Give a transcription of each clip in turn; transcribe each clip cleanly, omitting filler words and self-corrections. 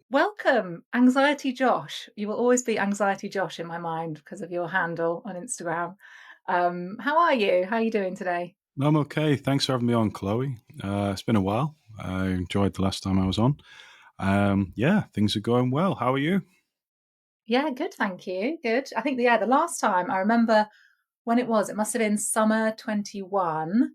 Welcome, Anxiety Josh. You will always be Anxiety Josh in my mind because of your handle on Instagram. How are you? How are you doing today? I'm okay. Thanks for having me on, Chloe. It's been a while. I enjoyed the last time I was on. Yeah, things are going well. How are you? Yeah, good, thank you. Good. I think the last time I remember when it was, it must have been summer 21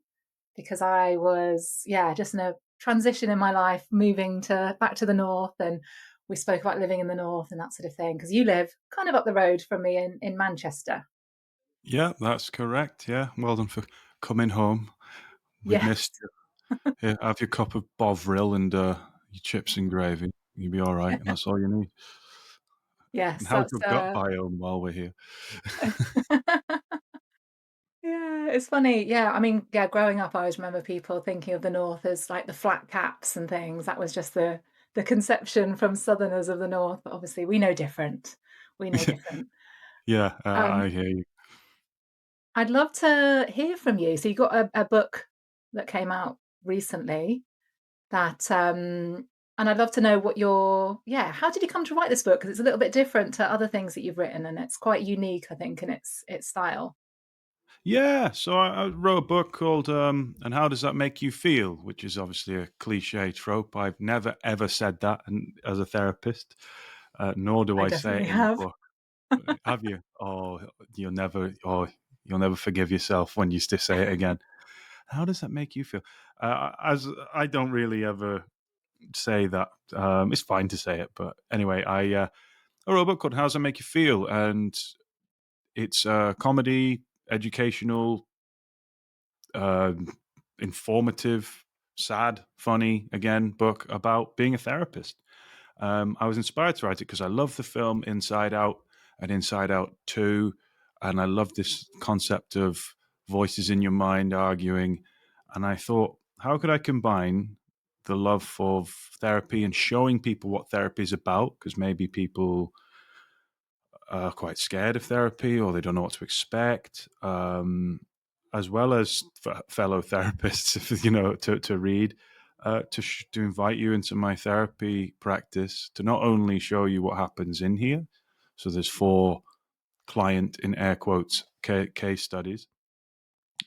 because I was just in a transition in my life, moving to back to the north, and we spoke about living in the north and that sort of thing. Because you live kind of up the road from me in Manchester. Yeah, that's correct. Yeah, well done for coming home. We've Yes. missed you. Here, have your cup of Bovril and your chips and gravy. You'll be all right, and that's all you need. And Yes, how's that's your gut biome while we're here? Yeah, it's funny. Yeah, I mean, yeah, growing up, I always remember people thinking of the North as like the flat caps and things. That was just the conception from Southerners of the North. But obviously, we know different. We know different. Yeah, I Um, hear you. I'd love to hear from you. So you got a book that came out recently that, and I'd love to know what how did you come to write this book? Because it's a little bit different to other things that you've written, and it's quite unique, I think, in its style. Yeah, so I wrote a book called "And How Does That Make You Feel," which is obviously a cliche trope. I've never ever said that, and as a therapist, nor do I I say definitely it in the have. book. Have you? Oh, you'll never forgive yourself when you still say it again. How does that make you feel? As I don't really ever say that. It's fine to say it, but anyway, I wrote a book called "How Does That Make You Feel," and it's comedy, educational, uh, informative, sad, funny again book about being a therapist. I was inspired to write it because I love the film Inside Out and Inside Out 2. And I love this concept of voices in your mind arguing. And I thought, how could I combine the love of therapy and showing people what therapy is about? Because maybe people are quite scared of therapy or they don't know what to expect. As well as fellow therapists, if, to read, to invite you into my therapy practice to not only show you what happens in here. So there's four client in air quotes case studies,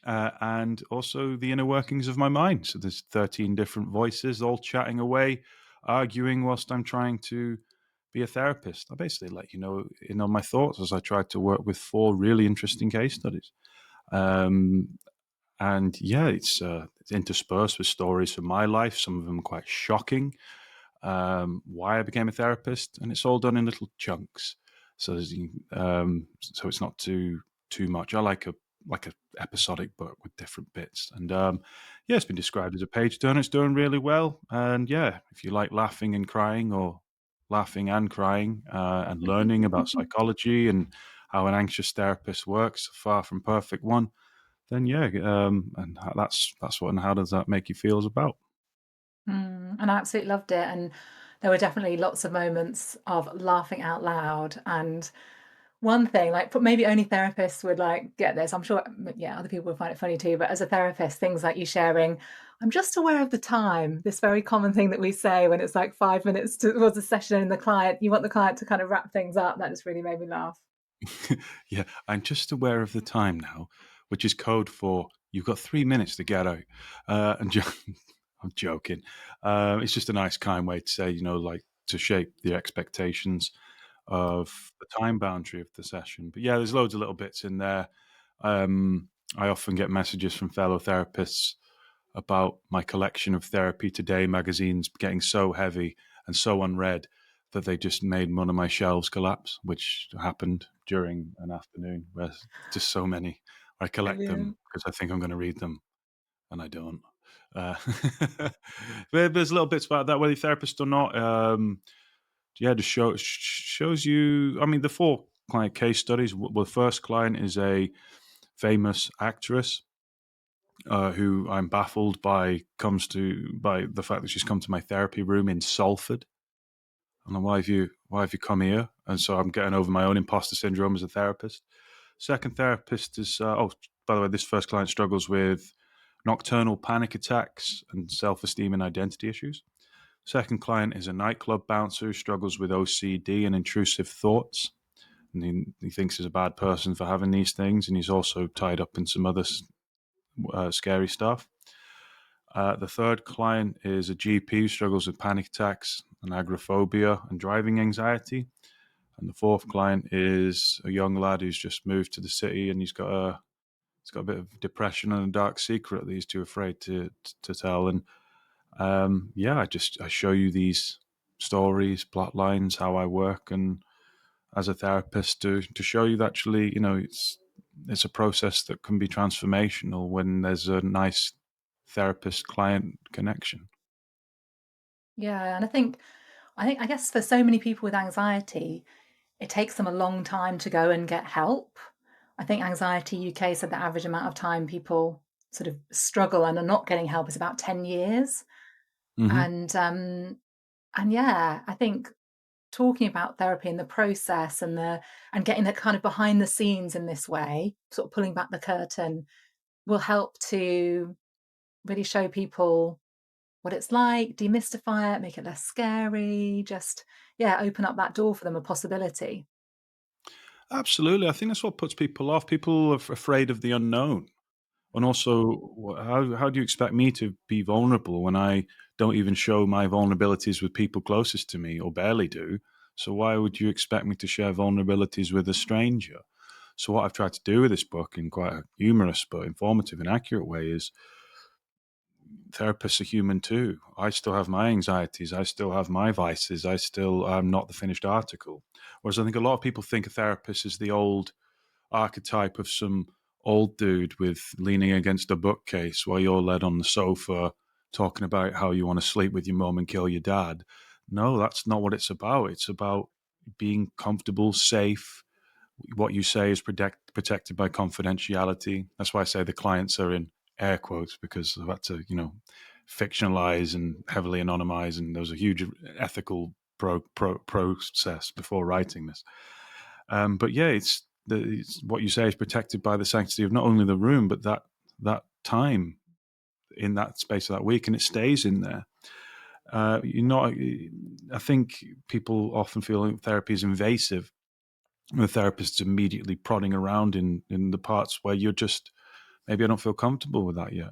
and also the inner workings of my mind. So there's 13 different voices all chatting away, arguing whilst I'm trying to be a therapist. I basically let you know in on my thoughts as I try to work with four really interesting case studies. Um, and yeah, it's interspersed with stories from my life, some of them quite shocking, why I became a therapist, and it's all done in little chunks. So so it's not too much. I like a episodic book with different bits, and yeah, it's been described as a page turner. It's doing really well, and yeah, if you like laughing and crying, or laughing and crying, and learning about psychology and how an anxious therapist works, far from perfect one, then yeah, and that's what and how does that make you feel is about. And I absolutely loved it, and there were definitely lots of moments of laughing out loud, and one thing, like, maybe only therapists would, like, get this, I'm sure, yeah, other people would find it funny too, but as a therapist, things like you sharing, "I'm just aware of the time," this very common thing that we say when it's, like, 5 minutes towards a session and you want the client to kind of wrap things up, that just really made me laugh. Yeah, I'm just aware of the time now, which is code for you've got 3 minutes to get out. I'm joking. It's just a nice, kind way to say, like to shape the expectations of the time boundary of the session. But yeah, there's loads of little bits in there. I often get messages from fellow therapists about my collection of Therapy Today magazines getting so heavy and so unread that they just made one of my shelves collapse, which happened during an afternoon where just so many. I collect them Brilliant. because I think I'm going to read them, and I don't. Uh, there's little bits about that, whether you're a therapist or not. Yeah, just shows you. I mean, the four client case studies. Well, the first client is a famous actress who I'm baffled by the fact that she's come to my therapy room in Salford. And why have you come here? And so I'm getting over my own imposter syndrome as a therapist. Second therapist is by the way, this first client struggles with nocturnal panic attacks and self esteem and identity issues. Second client is a nightclub bouncer who struggles with OCD and intrusive thoughts. And he thinks he's a bad person for having these things, and he's also tied up in some other scary stuff. The third client is a GP who struggles with panic attacks and agoraphobia and driving anxiety. And the fourth client is a young lad who's just moved to the city, and he's got a bit of depression and a dark secret that he's too afraid to tell. And yeah, I show you these stories, plot lines, how I work, and as a therapist to show you that actually, it's a process that can be transformational when there's a nice therapist client connection. Yeah, and I guess for so many people with anxiety, it takes them a long time to go and get help. I think Anxiety UK said the average amount of time people sort of struggle and are not getting help is about 10 years. Hmm. And yeah, I think talking about therapy and the process and getting that kind of behind the scenes in this way, sort of pulling back the curtain, will help to really show people what it's like, demystify it, make it less scary, just yeah, open up that door for them, a possibility. Absolutely, I think that's what puts people off. People are afraid of the unknown. And also, how do you expect me to be vulnerable when I don't even show my vulnerabilities with people closest to me, or barely do? So why would you expect me to share vulnerabilities with a stranger? So what I've tried to do with this book, in quite a humorous but informative and accurate way, is therapists are human too. I still have my anxieties. I still have my vices. I'm not the finished article. Whereas I think a lot of people think a therapist is the old archetype of some old dude with leaning against a bookcase while you're led on the sofa talking about how you want to sleep with your mum and kill your dad. No, that's not what it's about. It's about being comfortable, safe. What you say is protected by confidentiality. That's why I say the clients are in air quotes, because I've had to, fictionalize and heavily anonymize, and there was a huge ethical process before writing this. But yeah, it's what you say is protected by the sanctity of not only the room, but that time in that space of that week, and it stays in there. You're not. I think people often feel therapy is invasive. And the therapist's immediately prodding around in the parts where you're just maybe I don't feel comfortable with that yet.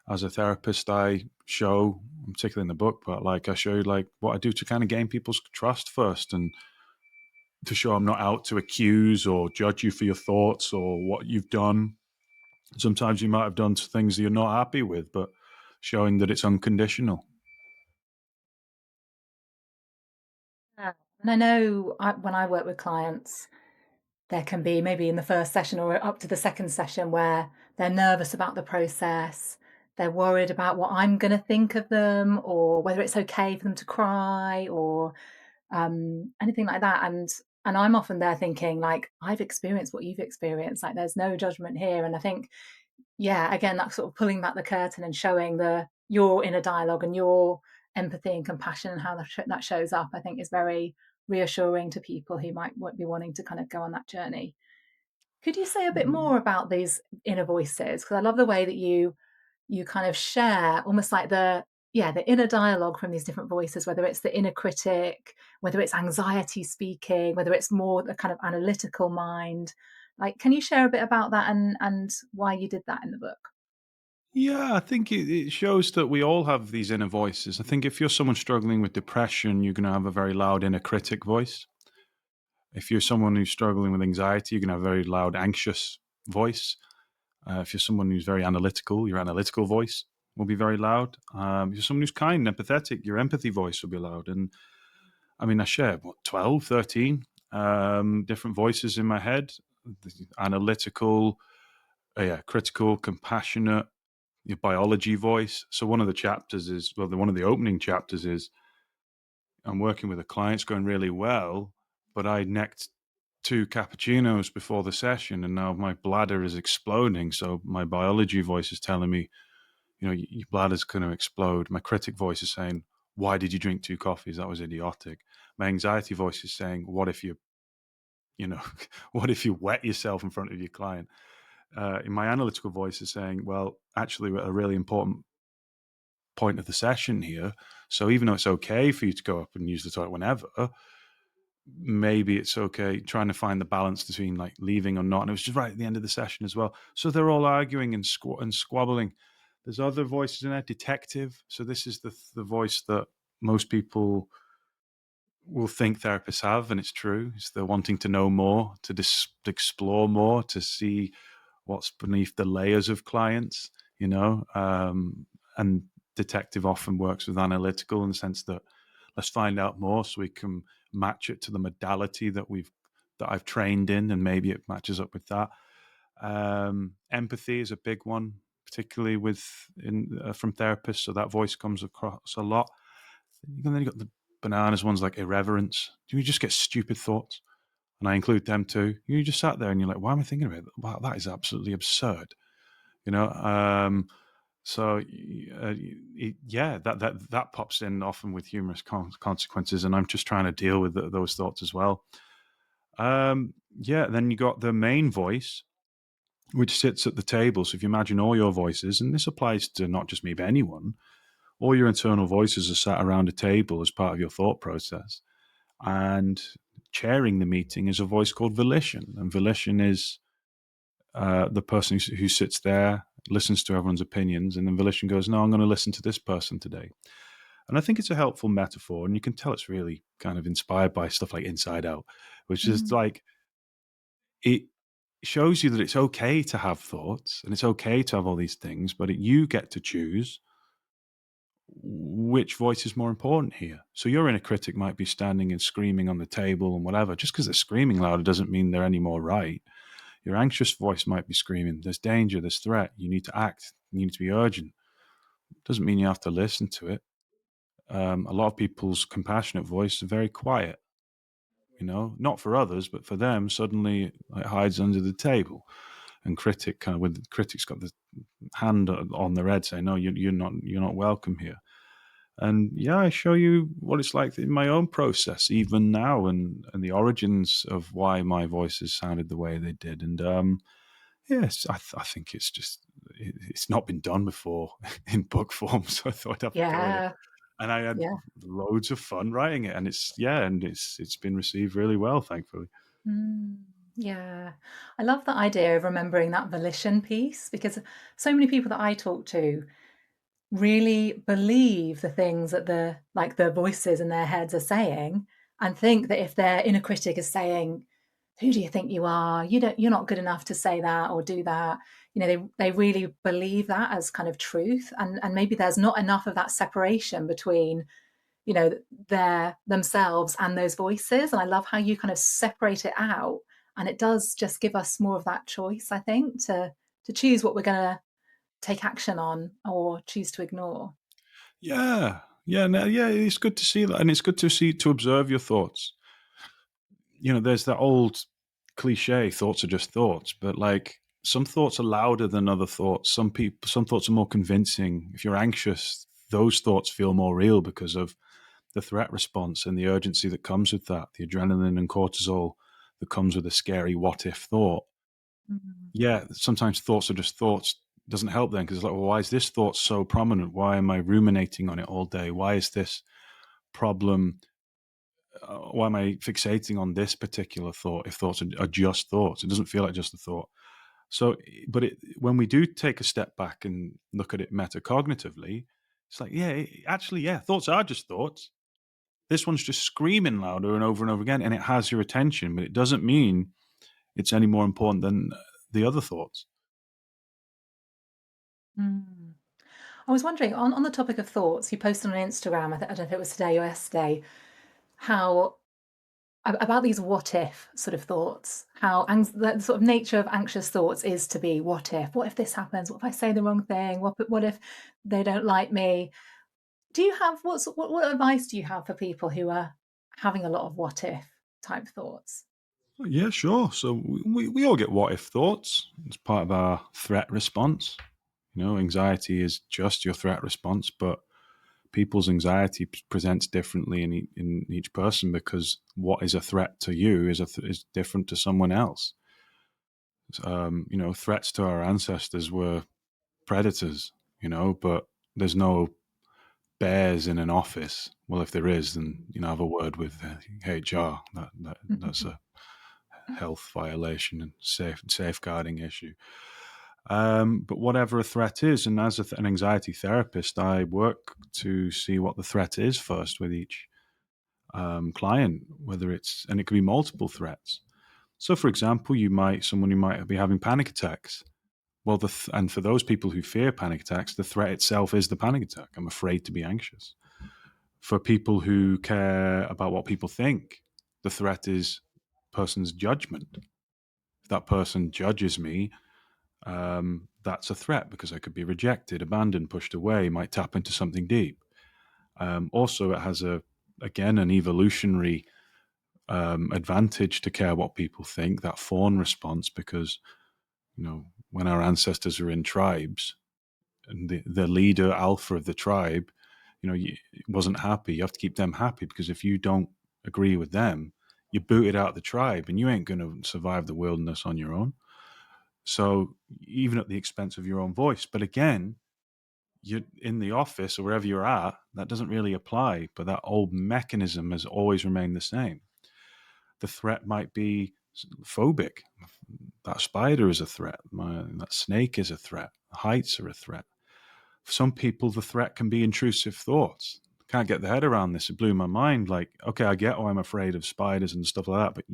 As a therapist, I show, particularly in the book, but like I show you like what I do to kind of gain people's trust first, and to show I'm not out to accuse or judge you for your thoughts or what you've done. Sometimes you might have done things that you're not happy with, but showing that it's unconditional. Yeah. And I know when I work with clients, there can be maybe in the first session or up to the second session where they're nervous about the process. They're worried about what I'm going to think of them or whether it's okay for them to cry or anything like that. And I'm often there thinking like I've experienced what you've experienced. Like there's no judgment here. And I think yeah, again, that sort of pulling back the curtain and showing the your inner dialogue and your empathy and compassion and how that shows up, I think is very reassuring to people who might be wanting to kind of go on that journey. Could you say a bit more about these inner voices? Because I love the way that you kind of share almost like the inner dialogue from these different voices, whether it's the inner critic, whether it's anxiety speaking, whether it's more the kind of analytical mind. Like, can you share a bit about that and why you did that in the book? Yeah, I think it shows that we all have these inner voices. I think if you're someone struggling with depression, you're going to have a very loud inner critic voice. If you're someone who's struggling with anxiety, you're going to have a very loud, anxious voice. If you're someone who's very analytical, your analytical voice will be very loud. If you're someone who's kind and empathetic, your empathy voice will be loud. And I mean, I share, 12, 13 different voices in my head: the analytical, yeah, critical, compassionate, your biology voice. So one of the chapters is, well, one of the opening chapters is I'm working with a client, it's going really well, but I necked two cappuccinos before the session and now my bladder is exploding. So my biology voice is telling me, your bladder's going to explode. My critic voice is saying, why did you drink two coffees? That was idiotic. My anxiety voice is saying, what if you know, what if you wet yourself in front of your client? In my analytical voice is saying, well, actually, a really important point of the session here. So even though it's okay for you to go up and use the toilet whenever, maybe it's okay trying to find the balance between like leaving or not. And it was just right at the end of the session as well. So they're all arguing and squabbling. There's other voices in there, detective. So this is the voice that most people will think therapists have, and it's true. It's the wanting to know more, to explore more, to see what's beneath the layers of clients, you know. And detective often works with analytical in the sense that let's find out more so we can match it to the modality that I've trained in, and maybe it matches up with that. Empathy is a big one, particularly from therapists. So that voice comes across a lot. And then you got the bananas ones like irreverence. You just get stupid thoughts, and I include them too. You just sat there and you're like, "Why am I thinking about it? Wow, that is absolutely absurd." You know. So yeah, that pops in often with humorous consequences, and I'm just trying to deal with those thoughts as well. Yeah, then you got the main voice, which sits at the table. So if you imagine all your voices, and this applies to not just me, but anyone, all your internal voices are sat around a table as part of your thought process. And chairing the meeting is a voice called volition. And volition is the person who sits there, listens to everyone's opinions, and then volition goes, "No, I'm going to listen to this person today." And I think it's a helpful metaphor. And you can tell it's really kind of inspired by stuff like Inside Out, which is Mm. like, it shows you that it's okay to have thoughts and it's okay to have all these things, but you get to choose which voice is more important here. So your inner critic might be standing and screaming on the table and whatever. Just because they're screaming louder doesn't mean they're any more right. Your anxious voice might be screaming, "There's danger, there's threat, you need to act, you need to be urgent." Doesn't mean you have to listen to it. A lot of people's compassionate voice is very quiet, not for others, but for them, suddenly it hides under the table. And with the critic's got the hand on their head saying, "No, you're not welcome here." And yeah, I show you what it's like in my own process, even now, and the origins of why my voices sounded the way they did. And yes, I think it's not been done before in book form, so I thought I'd have a go at it. Yeah, And I had yeah. loads of fun writing it, and it's been received really well, thankfully. Mm, yeah. I love the idea of remembering that volition piece because so many people that I talk to really believe the things that the voices in their heads are saying and think that if their inner critic is saying, "Who do you think you are? You're not good enough to say that or do that." They really believe that as kind of truth. And maybe there's not enough of that separation between, you know, their themselves and those voices. And I love how you kind of separate it out. And it does just give us more of that choice, I think, to choose what we're gonna take action on or choose to ignore. Yeah, yeah, no, yeah. It's good to see that, and it's good to observe your thoughts. There's that old cliche: thoughts are just thoughts, but like some thoughts are louder than other thoughts. Some thoughts are more convincing. If you're anxious, those thoughts feel more real because of the threat response and the urgency that comes with that, the adrenaline and cortisol that comes with a scary what if thought. Mhm. Yeah, sometimes thoughts are just thoughts. Doesn't help then because it's like, well, why is this thought so prominent? Why am I ruminating on it all day? Why is this problem? Why am I fixating on this particular thought? If thoughts are just thoughts, it doesn't feel like just a thought. So, but when we do take a step back and look at it metacognitively, it's like, yeah, actually, yeah, thoughts are just thoughts. This one's just screaming louder and over again, and it has your attention, but it doesn't mean it's any more important than the other thoughts. Mm. I was wondering, on the topic of thoughts, you posted on Instagram, I don't know if it was today or yesterday, how about these what if sort of thoughts, how the sort of nature of anxious thoughts is to be what if? What if this happens? What if I say the wrong thing? What if they don't like me? Do you have what advice do you have for people who are having a lot of what if type thoughts? Yeah, sure. So we all get what if thoughts. It's part of our threat response. Anxiety is just your threat response, but people's anxiety presents differently in each person because what is a threat to you is different to someone else. Threats to our ancestors were predators, but there's no bears in an office, well, if there is, then have a word with HR. That's a health violation and safeguarding issue. But whatever a threat is, and as an anxiety therapist, I work to see what the threat is first with each client, whether it's, and it could be multiple threats. So, for example, someone who might be having panic attacks. Well, and for those people who fear panic attacks, the threat itself is the panic attack. I'm afraid to be anxious. For people who care about what people think, the threat is person's judgment. If that person judges me, that's a threat because I could be rejected, abandoned, pushed away, might tap into something deep. Also, it has again an evolutionary advantage to care what people think, that fawn response, because when our ancestors are in tribes and the leader alpha of the tribe, wasn't happy. You have to keep them happy, because if you don't agree with them, you're booted out of the tribe, and you ain't going to survive the wilderness on your own. So even at the expense of your own voice. But again, you're in the office or wherever you're at, that doesn't really apply. But that old mechanism has always remained the same. The threat might be phobic. That spider is a threat. That snake is a threat. Heights are a threat. For some people, the threat can be intrusive thoughts. Can't get the head around this. It blew my mind. Like, okay, I get why I'm afraid of spiders and stuff like that, but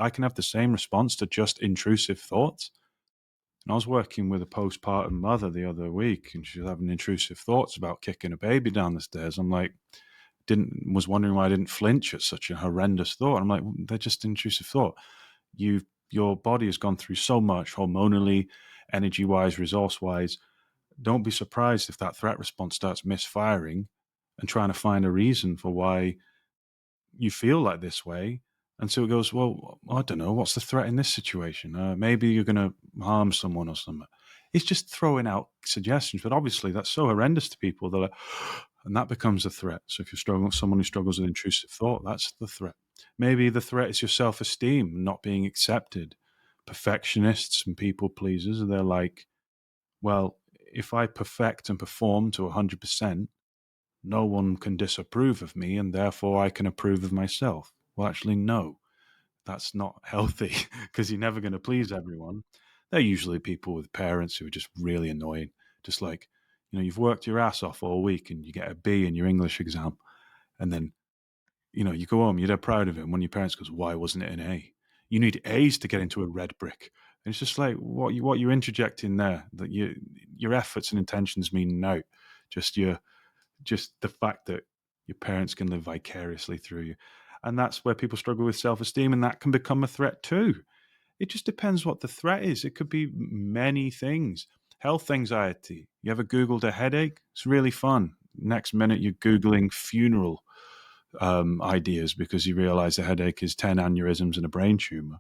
I can have the same response to just intrusive thoughts. And I was working with a postpartum mother the other week, and she was having intrusive thoughts about kicking a baby down the stairs. I'm like, didn't was wondering why I didn't flinch at such a horrendous thought. I'm like, well, they're just intrusive thought. Your body has gone through so much hormonally, energy wise, resource wise. Don't be surprised if that threat response starts misfiring and trying to find a reason for why you feel like this way. And so it goes, well, I don't know, what's the threat in this situation? Maybe you're going to harm someone or something. It's just throwing out suggestions, but obviously that's so horrendous to people. They're like, and that becomes a threat. So if you're struggling, someone who struggles with intrusive thought, that's the threat. Maybe the threat is your self-esteem, not being accepted. Perfectionists and people pleasers, they're like, well, if I perfect and perform to 100%, no one can disapprove of me, and therefore I can approve of myself. Well, actually, no, that's not healthy, because you're never going to please everyone. They're usually people with parents who are just really annoying. Just like, you've worked your ass off all week and you get a B in your English exam. And then, you go home, you're dead proud of it. And when your parents goes, why wasn't it an A? You need A's to get into a red brick. And it's just like, what you're interjecting there, that your efforts and intentions mean no. Just the fact that your parents can live vicariously through you. And that's where people struggle with self-esteem, and that can become a threat too. It just depends what the threat is. It could be many things. Health anxiety. You ever Googled a headache? It's really fun. Next minute, you're Googling funeral ideas because you realize a headache is 10 aneurysms and a brain tumor,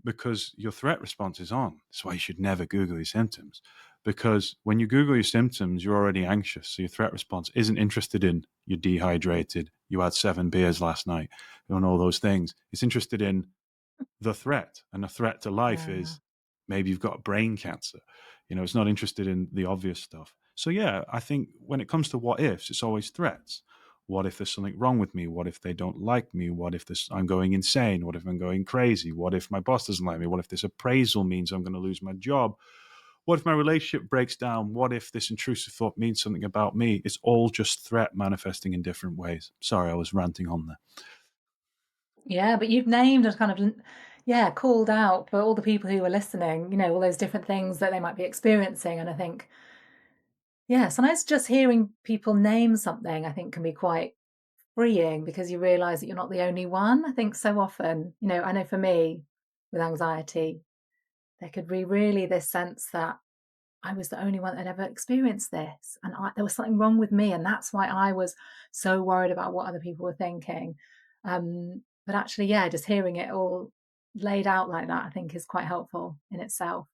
because your threat response is on. That's why you should never Google your symptoms, because when you Google your symptoms, you're already anxious. So your threat response isn't interested in you're dehydrated, you had 7 beers last night, and all those things. It's interested in the threat. And the threat to life Yeah. is maybe you've got brain cancer. It's not interested in the obvious stuff. So yeah, I think when it comes to what ifs, it's always threats. What if there's something wrong with me? What if they don't like me? What if I'm going insane? What if I'm going crazy? What if my boss doesn't like me? What if this appraisal means I'm going to lose my job? What if my relationship breaks down? What if this intrusive thought means something about me? It's all just threat manifesting in different ways. Sorry, I was ranting on there. Yeah, but you've named and kind of yeah, called out for all the people who are listening, all those different things that they might be experiencing. And I think, yeah, sometimes just hearing people name something, I think can be quite freeing, because you realize that you're not the only one. I think so often, I know for me with anxiety, there could be really this sense that I was the only one that had ever experienced this, and there was something wrong with me, and that's why I was so worried about what other people were thinking. But actually, yeah, just hearing it all laid out like that, I think, is quite helpful in itself.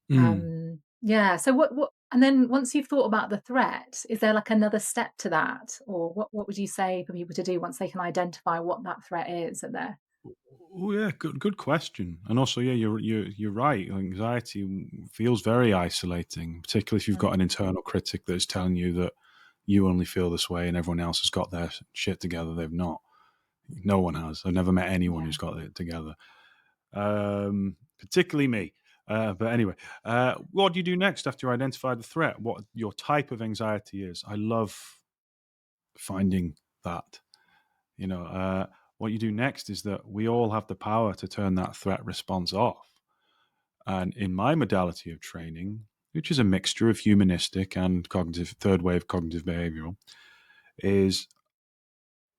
Mm. Yeah. So what? And then once you've thought about the threat, is there like another step to that, or what would you say for people to do once they can identify what that threat is that they're Oh yeah, good question. And also, yeah, you're right. Anxiety feels very isolating, particularly if you've got an mm, internal critic that is telling you that you only feel this way and everyone else has got their shit together. They've not. No one has. I've never met anyone Yeah. who's got it together, particularly me. But anyway, what do you do next after you identify the threat? What your type of anxiety is? I love finding that. You know, what you do next is that we all have the power to turn that threat response off. And in my modality of training, which is a mixture of humanistic and cognitive, third wave cognitive behavioral, is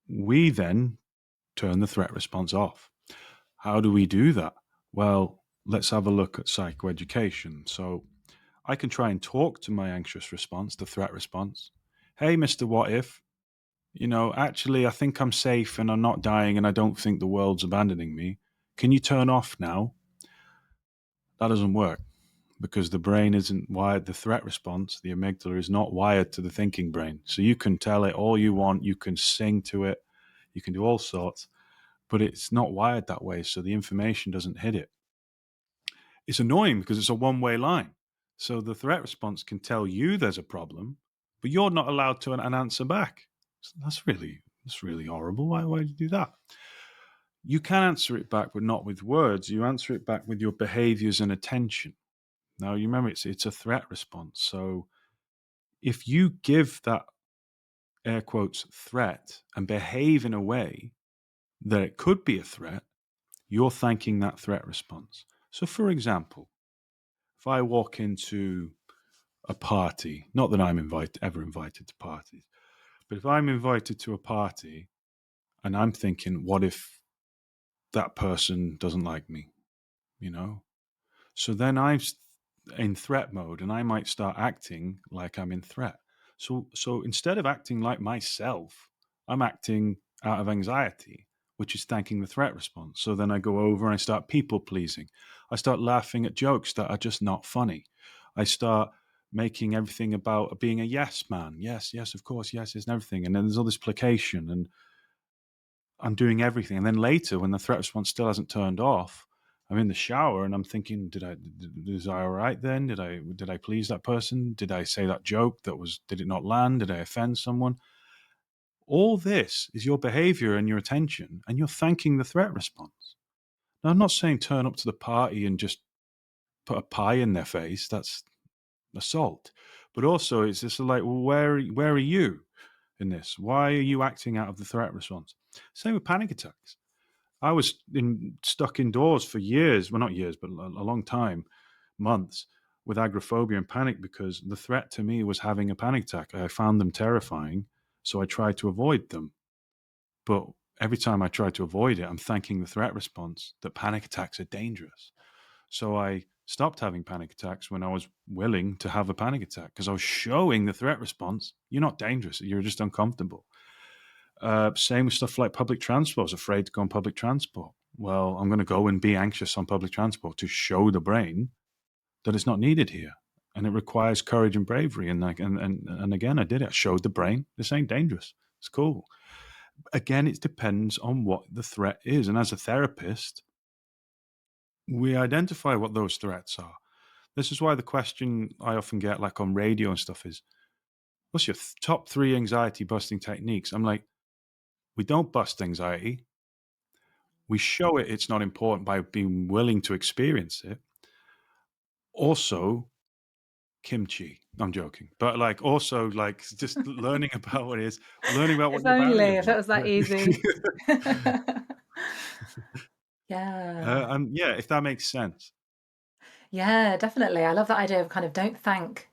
we then turn the threat response off. How do we do that? Well, let's have a look at psychoeducation. So I can try and talk to my anxious response, the threat response. Hey, Mr. What If, actually, I think I'm safe and I'm not dying and I don't think the world's abandoning me. Can you turn off now? That doesn't work because the brain isn't wired, the threat response, the amygdala is not wired to the thinking brain. So you can tell it all you want, you can sing to it, you can do all sorts, but it's not wired that way. So the information doesn't hit it. It's annoying because it's a one-way line. So the threat response can tell you there's a problem, but you're not allowed to an answer back. So that's really horrible. Why do you do that? You can answer it back, but not with words. You answer it back with your behaviors and attention. Now you remember it's a threat response. So if you give that air quotes threat and behave in a way that it could be a threat, you're thanking that threat response. So for example, if I walk into a party, not that I'm ever invited to parties, but if I'm invited to a party and I'm thinking, what if that person doesn't like me, you know? So then I'm in threat mode and I might start acting like I'm in threat. So instead of acting like myself, I'm acting out of anxiety, which is thanking the threat response. So then I go over and I start people pleasing. I start laughing at jokes that are just not funny. I start making everything about being a yes man. Yes, yes, of course, yes, and everything. And then there's all this placation and I'm doing everything. And then later, when the threat response still hasn't turned off, I'm in the shower and I'm thinking, was I all right then? Did I please that person? Did I say that joke did it not land? Did I offend someone? All this is your behavior and your attention, and you're thanking the threat response. Now, I'm not saying turn up to the party and just put a pie in their face. That's assault. But also, it's just like, well, where are you in this? Why are you acting out of the threat response? Same with panic attacks. I was stuck indoors for years, well, not years, but a long time, months, with agoraphobia and panic because the threat to me was having a panic attack. I found them terrifying, so I tried to avoid them. But every time I try to avoid it, I'm thanking the threat response that panic attacks are dangerous. So I stopped having panic attacks when I was willing to have a panic attack because I was showing the threat response. You're not dangerous. You're just uncomfortable. Same with stuff like public transport. I was afraid to go on public transport. Well, I'm going to go and be anxious on public transport to show the brain that it's not needed here. And it requires courage and bravery. And again, I did it. I showed the brain this ain't dangerous. It's cool. Again, it depends on what the threat is. And as a therapist, we identify what those threats are. This is why the question I often get, like on radio and stuff, is what's your top three anxiety busting techniques? I'm like, we don't bust anxiety. We show it's not important by being willing to experience it. Also, kimchi. I'm joking, but like also like just learning about what it is, learning about what If your only, barriers if it was that easy. are. Yeah. Yeah, if that makes sense. Yeah, definitely. I love that idea of kind of don't thank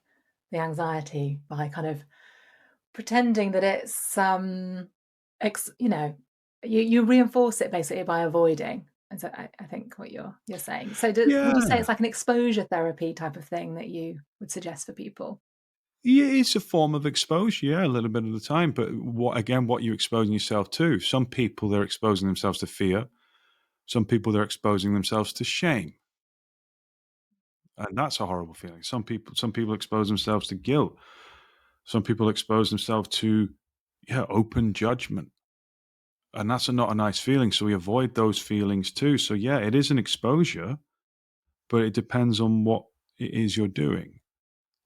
the anxiety by kind of pretending that it's, ex you know, you reinforce it basically by avoiding. And so I think what you're saying. So would you say Yeah, it's like an exposure therapy type of thing that you would suggest for people? yeah, it's a form of exposure, yeah, a little bit of the time. But what you're exposing yourself to? Some people they're exposing themselves to fear. Some people they're exposing themselves to shame, and that's a horrible feeling. Some people expose themselves to guilt. Some people expose themselves to, yeah, open judgment, and that's not a nice feeling. So we avoid those feelings too. So yeah, it is an exposure, but it depends on what it is you're doing.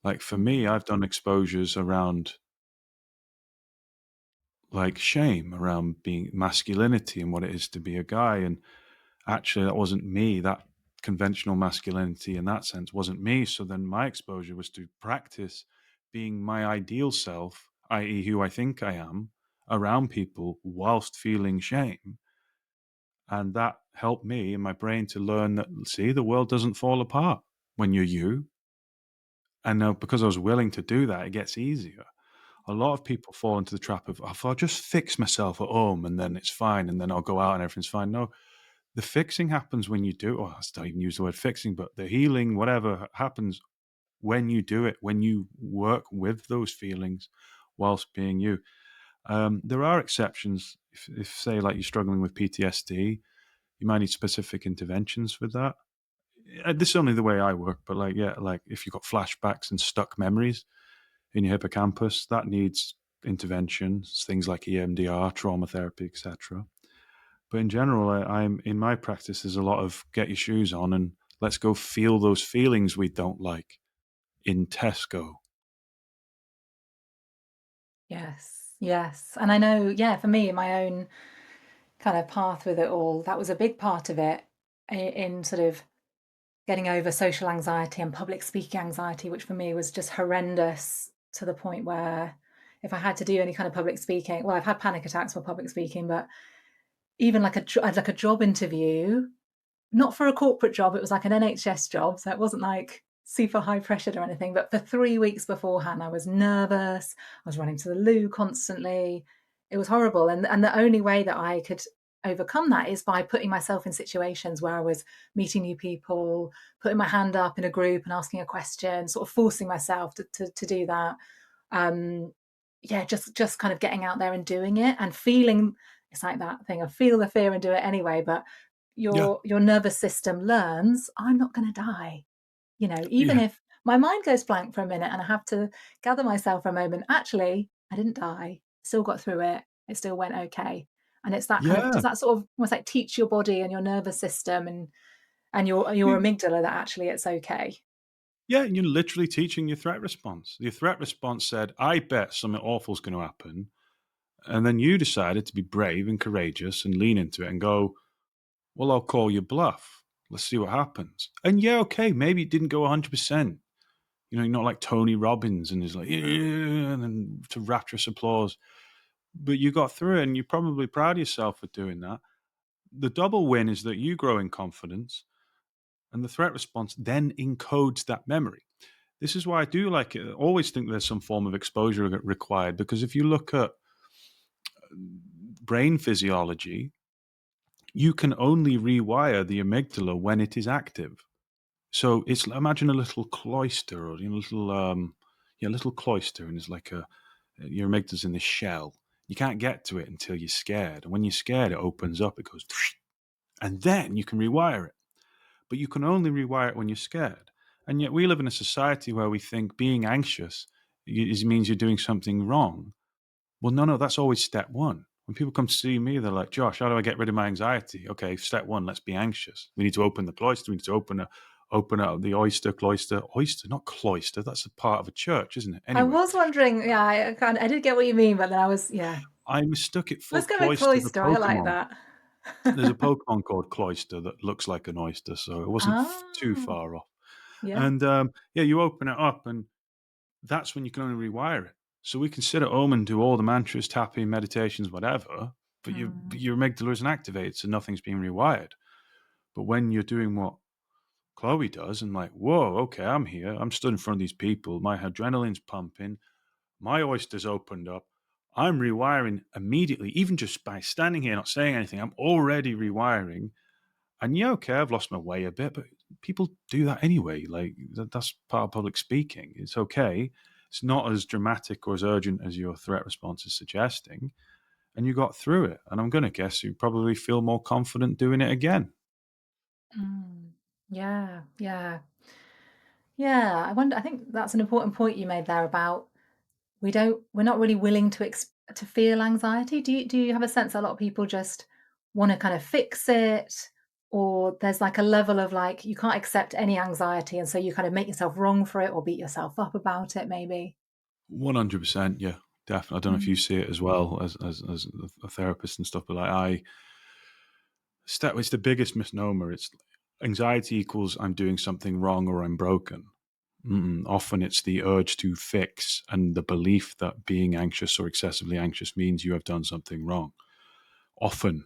Like for me, Mhm. I've done exposures around like shame around being masculinity and what it is to be a guy. And actually, that wasn't me. That conventional masculinity in that sense wasn't me. So then my exposure was to practice being my ideal self, i.e., who I think I am, around people whilst feeling shame. And that helped me in my brain to learn that, see, the world doesn't fall apart when you're you. And because I was willing to do that, it gets easier. A lot of people fall into the trap of, "Oh, if I'll just fix myself at home and then it's fine and then I'll go out and everything's fine." No, the fixing happens when you do. Oh, I don't even use the word fixing, but the healing, whatever, happens when you do it, when you work with those feelings whilst being you. There are exceptions. If, say, like you're struggling with PTSD, you might need specific interventions with that. This is only the way I work, but like, yeah, like if you've got flashbacks and stuck memories in your hippocampus, that needs interventions, things like EMDR, trauma therapy, etc. But in general, I'm in my practice. There's a lot of get your shoes on and let's go feel those feelings we don't like in Tesco. Yes, yes. And I know, yeah, for me, my own kind of path with it all, that was a big part of it in sort of getting over social anxiety and public speaking anxiety, which for me was just horrendous to the point where if I had to do any kind of public speaking, well, I've had panic attacks for public speaking, but even like like a job interview, not for a corporate job, it was like an NHS job, so it wasn't like super high pressured or anything, but for 3 weeks beforehand, I was nervous, I was running to the loo constantly. It was horrible, and the only way that I could overcome that is by putting myself in situations where I was meeting new people, putting my hand up in a group and asking a question, sort of forcing myself to do that. Um, yeah, just kind of getting out there and doing it and feeling it's like that thing of feel the fear and do it anyway, but Yeah, your nervous system learns, "I'm not gonna die." You know, even yeah, if my mind goes blank for a minute and I have to gather myself for a moment, actually, I didn't die, still got through it, it still went okay. And it's that kind of yeah, does that sort of almost like teach your body and your nervous system and your yeah. amygdala that actually it's okay? Yeah, you're literally teaching your threat response. Your threat response said, "I bet something awful's going to happen," and then you decided to be brave and courageous and lean into it and go, "Well, I'll call your bluff. Let's see what happens." And yeah, okay, maybe it didn't go 100%. You know, you're not like Tony Robbins and is like, "Yeah," and then to rapturous applause. But you got through it and you're probably proud of yourself for doing that. The double win is that you grow in confidence and the threat response then encodes that memory. This is why I do like it. I always think there's some form of exposure required because if you look at brain physiology, you can only rewire the amygdala when it is active. So it's imagine a little cloister or a little yeah, a little cloister, and it's like a your amygdala's in this shell. You can't get to it until you're scared, and when you're scared, it opens up. It goes, and then you can rewire it. But you can only rewire it when you're scared. And yet we live in a society where we think being anxious means you're doing something wrong. Well, no, no, that's always step one. When people come to see me, they're like, "Josh, how do I get rid of my anxiety?" Okay, step one, let's be anxious. We need to open the cloister. We need to open up the oyster, not cloister. That's a part of a church, isn't it? I Anyway, was wondering, yeah, I did get what you mean, but then I was yeah. I mistook it for Let's go with cloister, the cloister, I like Pokemon. that. There's a Pokemon called Cloyster that looks like an oyster, so it wasn't too Ah, far off. yeah. And yeah, you open it up, and that's when you can only rewire it. So we can sit at home and do all the mantras, tapping, meditations, whatever, but Mm, your amygdala isn't activated, so nothing's being rewired. But when you're doing what Chloe does, and like, whoa, okay, I'm here, I'm stood in front of these people, my adrenaline's pumping, my oyster's opened up, I'm rewiring immediately, even just by standing here, not saying anything, I'm already rewiring. And yeah, okay, I've lost my way a bit, but people do that anyway. Like that's part of public speaking. It's okay. It's not as dramatic or as urgent as your threat response is suggesting. And you got through it. And I'm going to guess you probably feel more confident doing it again. mm. Yeah, yeah. Yeah, I think that's an important point you made there about we're not really willing to feel anxiety. Do you have a sense that a lot of people just wanna kind of fix it, or there's like a level of like, you can't accept any anxiety, and so you kind of make yourself wrong for it or beat yourself up about it maybe? 100%. Yeah. definitely. I don't know if you Mm. see it as well as a therapist and stuff, but like it's the biggest misnomer. It's anxiety equals I'm doing something wrong or I'm broken. Mm-mm. Often it's the urge to fix and the belief that being anxious or excessively anxious means you have done something wrong. Often,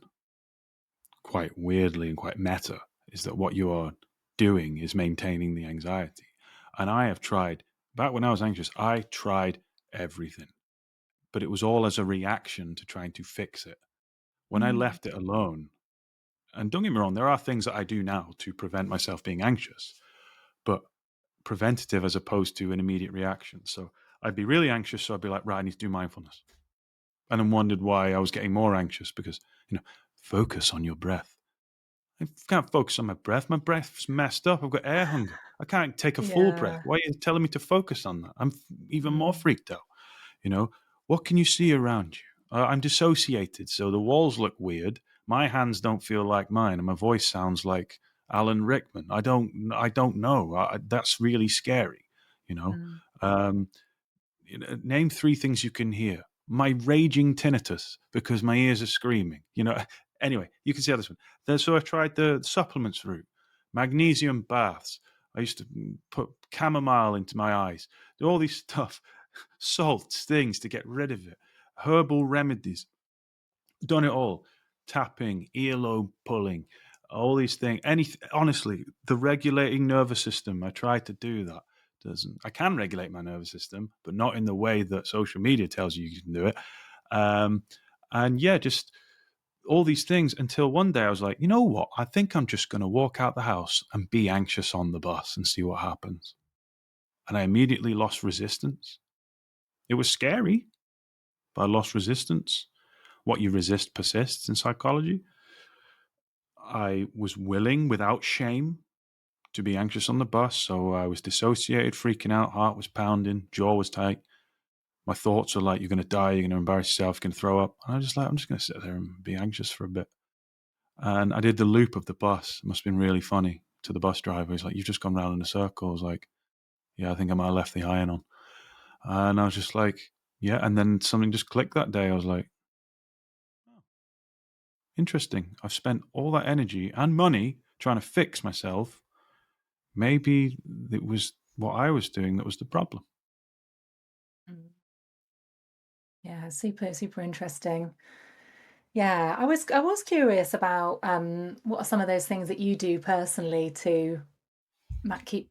quite weirdly and quite meta, is that what you are doing is maintaining the anxiety. And I have tried, back when I was anxious, I tried everything, but it was all as a reaction to trying to fix it. When I Mm. left it alone, and don't get me wrong, there are things that I do now to prevent myself being anxious, but preventative as opposed to an immediate reaction. So I'd be really anxious, so I'd be like, right, I need to do mindfulness. And then wondered why I was getting more anxious because, you know, focus on your breath. I can't focus on my breath. My breath's messed up. I've got air hunger. I can't take a full breath. Yeah. Why are you telling me to focus on that? I'm even more Mm. freaked out. You know, what can you see around you? I'm dissociated, so the walls look weird. My hands don't feel like mine, and my voice sounds like Alan Rickman. I don't know. That's really scary. You know, Mm. um, name three things you can hear. My raging tinnitus because my ears are screaming. You know. Anyway, you can see how this one. So I tried the supplements route, magnesium baths. I used to put chamomile into my eyes. Do all these stuff, salts, things to get rid of it, herbal remedies. Done it all. Tapping, earlobe pulling, all these things. Honestly, the regulating nervous system. I tried to do that. Doesn't. I can regulate my nervous system, but not in the way that social media tells you can do it. Um, and yeah, just all these things until one day I was like, you know what? I think I'm just going to walk out the house and be anxious on the bus and see what happens. And I immediately lost resistance. It was scary, but I lost resistance. What you resist persists in psychology. I was willing without shame to be anxious on the bus. So I was dissociated, freaking out, heart was pounding, jaw was tight. My thoughts are like, you're going to die, you're going to embarrass yourself, you're going to throw up. And I was just like, I'm just going to sit there and be anxious for a bit. And I did the loop of the bus. It must have been really funny to the bus driver. He's like, you've just gone round in a circle. I was like, yeah, I think I might have left the iron on. And I was just like, yeah. And then something just clicked that day. I was like, oh, interesting. I've spent all that energy and money trying to fix myself. Maybe it was what I was doing that was the problem. Mm. Yeah, super, super interesting. Yeah, I was curious about what are some of those things that you do personally to keep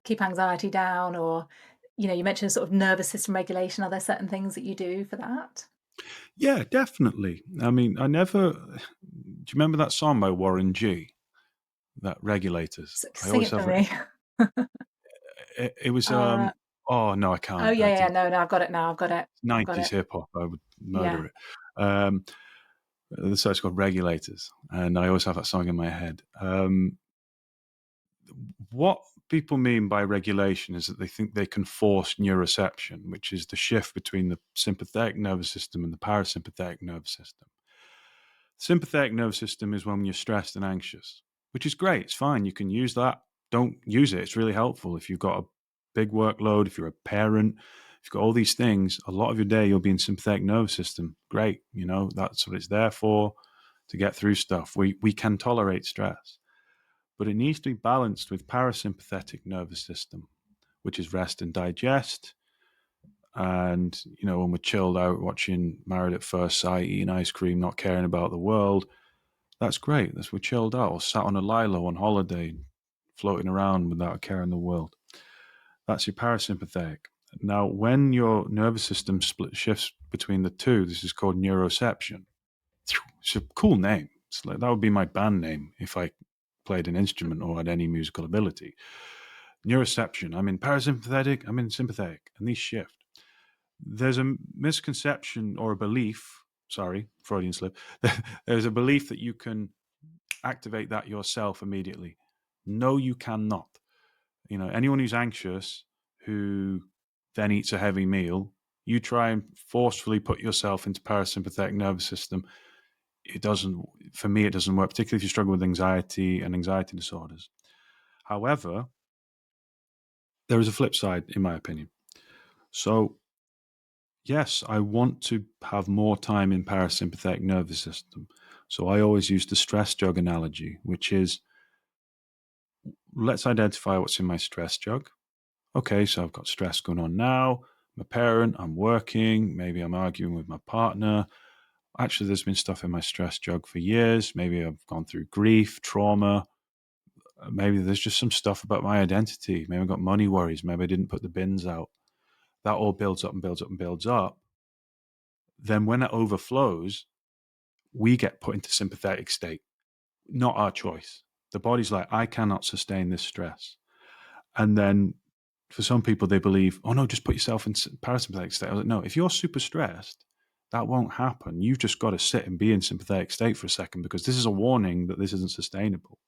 keep anxiety down, or you mentioned sort of nervous system regulation. Are there certain things that you do for that? Yeah, definitely. I mean, I never. Do you remember that song by Warren G? That Regulators. I Sing always it for have me. it was. uh, Oh no, I oh can't. yeah, yeah, no, no, I've got it now. I've got it. I've got 90s it. hip hop. I would murder Yeah. it. Um, so it's called Regulators, and I always have that song in my head. What people mean by regulation is that they think they can force neuroception, which is the shift between the sympathetic nervous system and the parasympathetic nervous system. Sympathetic nervous system is when you're stressed and anxious, which is great. It's fine. You can use that. Don't use it. It's really helpful if you've got a big workload, if you're a parent, if you've got all these things, a lot of your day you'll be in sympathetic nervous system. Great. You know, that's what it's there for, to get through stuff. We can tolerate stress, but it needs to be balanced with parasympathetic nervous system, which is rest and digest. And, you know, when we're chilled out watching Married at First Sight, eating ice cream, not caring about the world, that's great. That's we're chilled out or sat on a lilo on holiday, floating around without a care in the world. That's your parasympathetic. Now, when your nervous system split shifts between the two, this is called neuroception. It's a cool name. It's like that would be my band name if I played an instrument or had any musical ability. Neuroception. I'm in parasympathetic. I'm in sympathetic, and these shift. There's a misconception or a belief. Sorry, Freudian slip. There's a belief that you can activate that yourself immediately. No, you cannot. You know, anyone who's anxious who then eats a heavy meal, you try and forcefully put yourself into parasympathetic nervous system. It doesn't, for me, it doesn't work, particularly if you struggle with anxiety and anxiety disorders. However, there is a flip side, in my opinion. So yes, I want to have more time in parasympathetic nervous system. So I always use the stress jug analogy, which is, let's identify what's in my stress jug. Okay, so I've got stress going on now. I'm a parent, I'm working, maybe I'm arguing with my partner. Actually, there's been stuff in my stress jug for years. Maybe I've gone through grief, trauma. Maybe there's just some stuff about my identity. Maybe I've got money worries. Maybe I didn't put the bins out. That all builds up and builds up and builds up. Then when it overflows, we get put into sympathetic state, not our choice. The body's like, I cannot sustain this stress. And then for some people, they believe, oh no, just put yourself in parasympathetic state. I was like, no, if you're super stressed, that won't happen. You've just got to sit and be in sympathetic state for a second, because this is a warning that this isn't sustainable.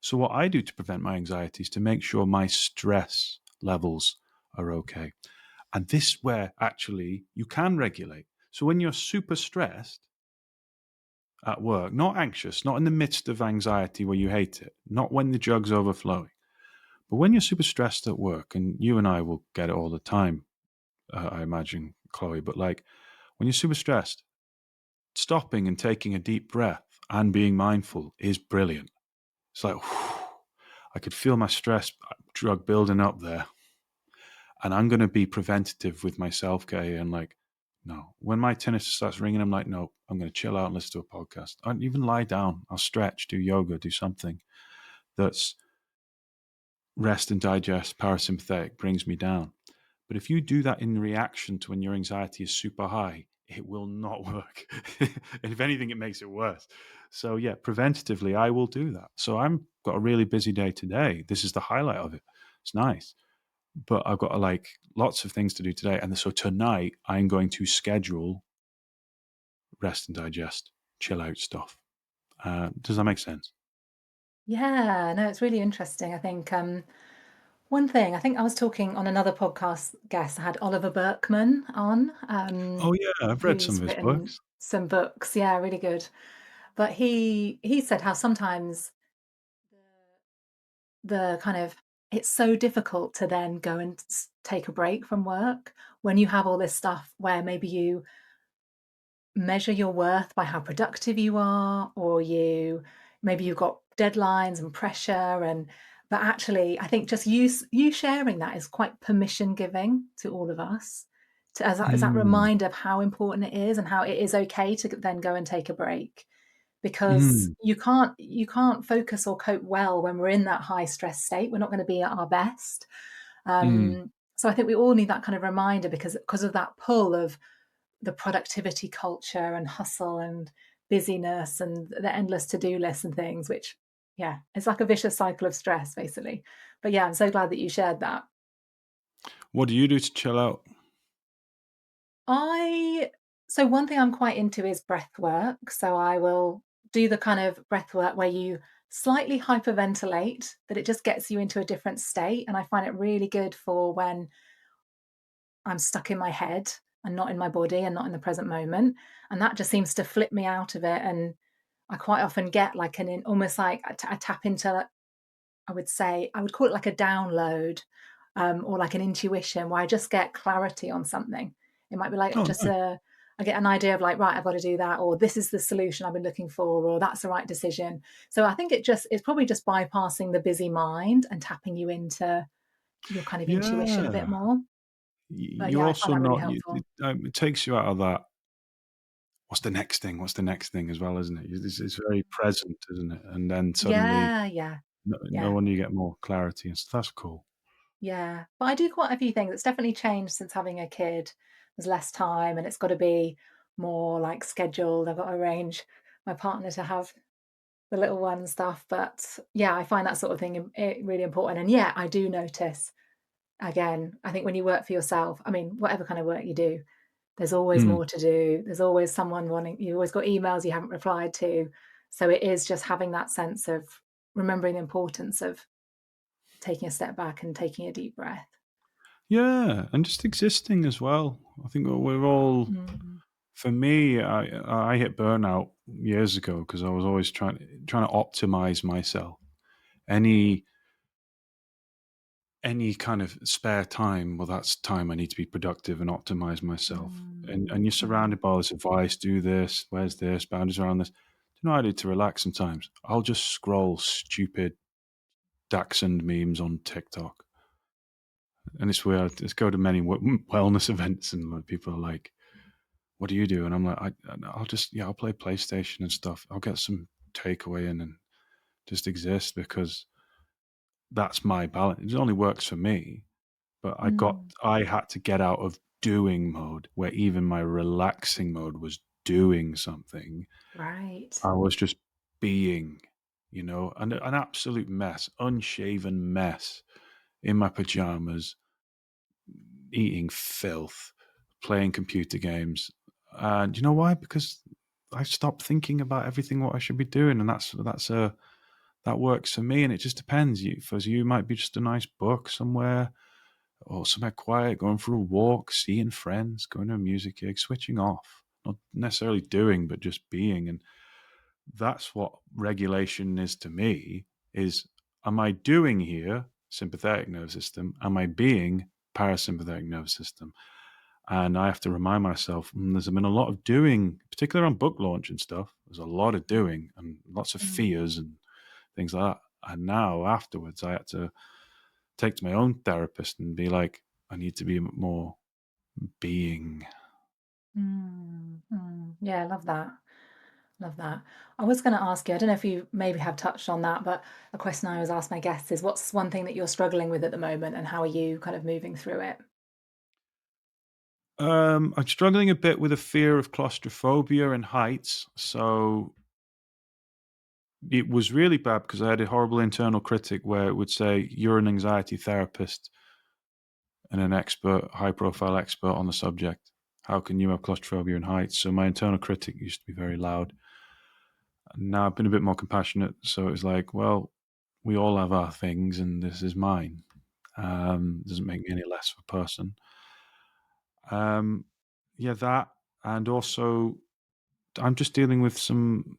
So what I do to prevent my anxiety is to make sure my stress levels are okay. And this is where actually you can regulate. So when you're super stressed at work, not anxious, not in the midst of anxiety where you hate it, not when the jug's overflowing, but when you're super stressed at work, and you and I will get it all the time, I imagine, Chloe, but like when you're super stressed, stopping and taking a deep breath and being mindful is brilliant. It's like, whew, I could feel my stress drug building up there, and I'm going to be preventative with my self care. And like, no, when my tinnitus starts ringing, I'm like, no, I'm going to chill out and listen to a podcast. I don't even lie down. I'll stretch, do yoga, do something that's rest and digest, parasympathetic, brings me down. But if you do that in reaction to when your anxiety is super high, it will not work. And if anything, it makes it worse. So yeah, preventatively, I will do that. So I'm got a really busy day today. This is the highlight of it. It's nice. But I've got like lots of things to do today. And so tonight I'm going to schedule rest and digest, chill out stuff. Does that make sense? Yeah, no, it's really interesting. I think one thing, I think I was talking on another podcast guest, I had Oliver Berkman on, Oh yeah, I've read some who's of his written books. some books. Yeah, really good. But he said how sometimes the kind of it's so difficult to then go and take a break from work when you have all this stuff where maybe you measure your worth by how productive you are, or maybe you've got deadlines and pressure. And but actually I think just you sharing that is quite permission giving to all of us, to as that Mm, reminder of how important it is and how it is okay to then go and take a break, because mm, you can't focus or cope well when we're in that high stress state. We're not going to be at our best. mm, So I think we all need that kind of reminder, because of that pull of the productivity culture and hustle and busyness and the endless to-do lists and things, which, yeah, it's like a vicious cycle of stress basically. But yeah, I'm so glad that you shared that. what do you do to chill out? I So one thing I'm quite into is breath work. So I will do the kind of breath work where you slightly hyperventilate, but it just gets you into a different state. And I find it really good for when I'm stuck in my head and not in my body and not in the present moment. And that just seems to flip me out of it. And I quite often get like almost like I tap into, I would say, I would call it like a download, or like an intuition where I just get clarity on something. It might be like Oh, just nice. I get an idea of like, right, I've got to do that, or this is the solution I've been looking for, or that's the right decision. So I think it's probably just bypassing the busy mind and tapping you into your kind of intuition a bit Yeah. more. But You yeah, I find also that really not helpful. it takes you out of that, "What's the next thing? What's the next thing?" as well, isn't it? It's very present, isn't it? And then suddenly, Yeah, yeah, no yeah. wonder you get more clarity, and so that's cool. Yeah, but I do quite a few things. It's definitely changed since having a kid. There's less time and it's got to be more like scheduled. I've got to arrange my partner to have the little one and stuff. But yeah, I find that sort of thing really important. And yeah, I do notice again, I think when you work for yourself, I mean, whatever kind of work you do, there's always Mm. more to do. There's always someone you always got emails you haven't replied to. So it is just having that sense of remembering the importance of taking a step back and taking a deep breath. Yeah, and just existing as well. I think we're all Mm. for me, I hit burnout years ago because I was always trying to optimize myself. Any any kind of spare time, well, that's time I need to be productive and optimize myself. And you're Mm. surrounded by all this advice, do this, where's this, boundaries around this. Do you know what I do to relax sometimes? I'll just scroll stupid Dachshund memes on TikTok. And it's weird. I just go to many wellness events and like, people are like, what do you do? And I'm like, I'll just, yeah, I'll play PlayStation and stuff. I'll get some takeaway in and just exist because that's my balance. It only works for me. But Mm. I had to get out of doing mode where even my relaxing mode was doing something. Right. I was just being, an absolute mess, unshaven mess in my pajamas, eating filth, playing computer games. And you know why? Because I stopped thinking about everything what I should be doing, and that works for me. And it just depends. For you, might be just a nice book somewhere or somewhere quiet, going for a walk, seeing friends, going to a music gig, switching off, not necessarily doing, but just being. And that's what regulation is to me is, am I doing here? Sympathetic nervous system. Am I being parasympathetic nervous system? And I have to remind myself, there's been a lot of doing, particularly on book launch and stuff. There's a lot of doing and lots of Mm. fears and things like that. And now afterwards, I had to take to my own therapist and be like, I need to be more being. Mm. Mm. Yeah, I love that. Love that. I was going to ask you, I don't know if you maybe have touched on that, but a question I always ask my guests is what's one thing that you're struggling with at the moment and how are you kind of moving through it? I'm struggling a bit with a fear of claustrophobia and heights. So it was really bad because I had a horrible internal critic where it would say, you're an anxiety therapist and an expert, high profile expert on the subject. How can you have claustrophobia and heights? So my internal critic used to be very loud. And now I've been a bit more compassionate. So it was like, well, we all have our things and this is mine. Doesn't make me any less of a person. Um, yeah, that. And also, I'm just dealing with some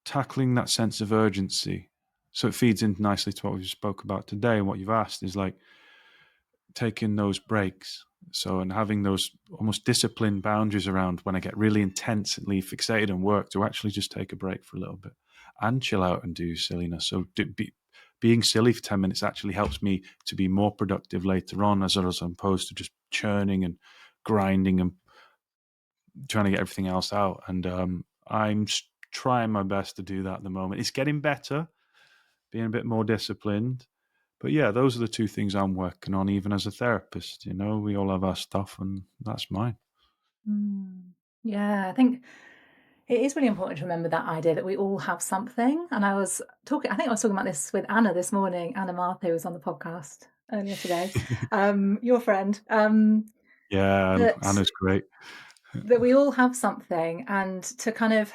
tackling that sense of urgency. So it feeds in nicely to what we spoke about today. And what you've asked is like taking those breaks. So, and having those almost disciplined boundaries around when I get really intensely fixated on work to actually just take a break for a little bit and chill out and do silliness. So, being silly for 10 minutes actually helps me to be more productive later on as opposed to just churning and grinding and trying to get everything else out. And I'm trying my best to do that at the moment. It's getting better, being a bit more disciplined. But yeah, those are the two things I'm working on, even as a therapist. We all have our stuff, and that's mine. Mm. Yeah, I think it is really important to remember that idea that we all have something. And I think I was talking about this with Anna this morning, Anna Martha, who was on the podcast earlier today, your friend, Yeah, that Anna's great. we all have something and to kind of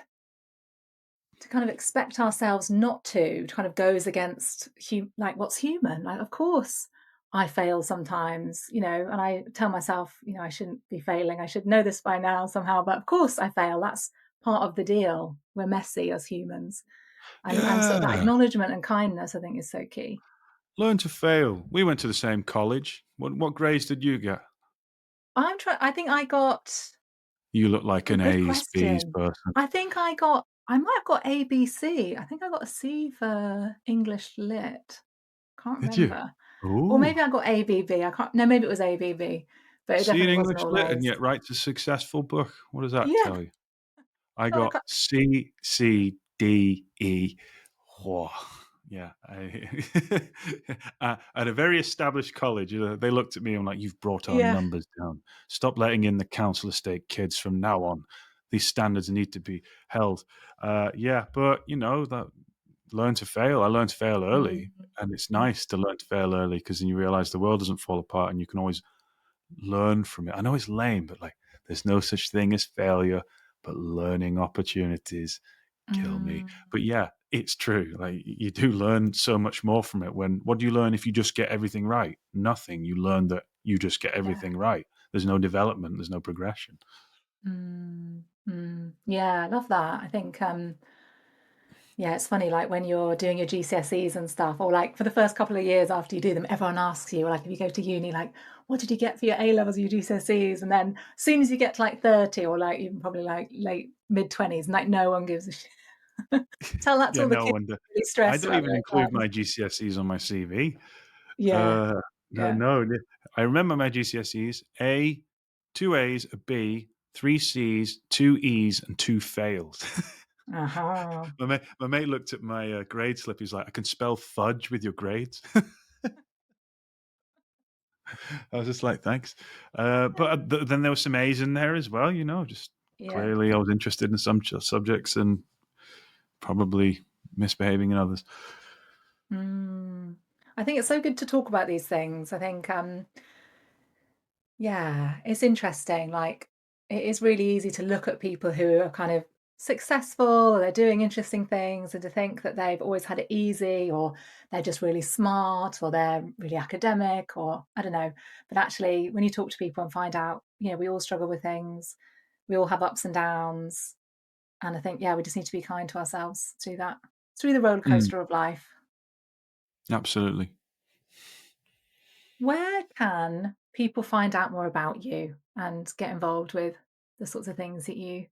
expect ourselves not to kind of goes against like what's human. Like, of course, I fail sometimes, and I tell myself, I shouldn't be failing. I should know this by now somehow, but of course I fail. That's part of the deal. We're messy as humans, and so that Yeah, acknowledgement and kindness, I think, is so key. learn to fail. We went to the same college. What grades did you get? I'm trying. I think I got You look like a an good A's, B's question. person. I think I might have got A, B, C. I think I got a C for English Lit. Can't Did you? remember. Or Ooh. maybe I got ABB, I can't no, maybe it was ABB, but it C in definitely wasn't English all lit and A's. yet writes a successful book. What does that Yeah, tell you? I oh, I got can't C, C, D, E. Whoa. Yeah. At a very established college, they looked at me and like, you've brought our yeah, numbers down. Stop letting in the council estate kids from now on. These standards need to be held. Yeah, but that learn to fail. I learned to fail mm, early, and it's mm, nice to learn to fail early because then you realize the world doesn't fall apart, and you can always learn from it. I know it's lame, but like, there's no such thing as failure, but learning opportunities kill me. mm, But yeah, it's true. Like, you do learn so much more from it. What do you learn if you just get everything right? Nothing. You learn that you just get yeah, everything right. There's no development. There's no progression. yeah, I love that. I think, Yeah, it's funny, like, when you're doing your GCSEs and stuff, or, like, for the first couple of years after you do them, everyone asks you, or, like, if you go to uni, like, "What did you get for your A levels or your GCSEs?" And then as soon as you get to, like, 30 or, like, even probably, like, late mid-20s, and, like, no one gives a shit. Tell that to Yeah, all the no kids wonder. really I stressed don't about even their include exams. my GCSEs on my CV. Yeah, Uh, no, yeah. no, I remember my GCSEs: A, 2 A's, a B, 3 C's, 2 E's, and 2 fails. Uh-huh. My mate looked at my, grade slip, he's like, "I can spell fudge with your grades." I was just like, "Thanks." But, then there was some A's in there as well, just Yeah. clearly I was interested in some subjects and probably misbehaving in others. Mm. I think it's so good to talk about these things. I think, yeah, it's interesting. Like, it is really easy to look at people who are kind of successful, or they're doing interesting things, and to think that they've always had it easy, or they're just really smart, or they're really academic, or I don't know. But actually, when you talk to people and find out, we all struggle with things, we all have ups and downs. And I think, yeah, we just need to be kind to ourselves through that, through the roller Mm, coaster of life. absolutely. Where can people find out more about you and get involved with the sorts of things that you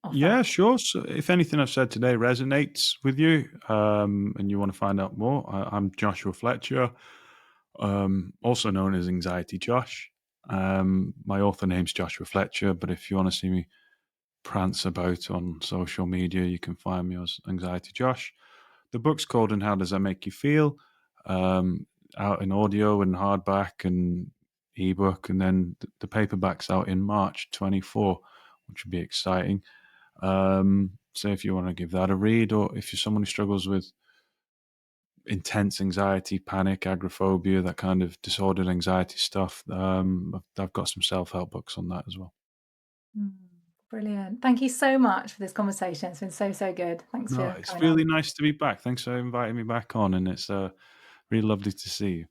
offer? Yeah, sure. So if anything I've said today resonates with you, and you want to find out more, I'm Joshua Fletcher, also known as Anxiety Josh. My author name's Joshua Fletcher, but if you want to see me prance about on social media, you can find me as Anxiety Josh. The book's called "And How Does That Make You Feel?" Um, Out in audio and hardback and ebook, and then the paperback's out in March 24, which would be exciting. So if you want to give that a read, or if you're someone who struggles with intense anxiety, panic, agoraphobia, that kind of disordered anxiety stuff, I've got some self-help books on that as well. Mm, brilliant. Thank you so much for this conversation. It's been so, so good. Thanks No, for it's coming really on. nice to be back. Thanks for inviting me back on, and it's really lovely to see you.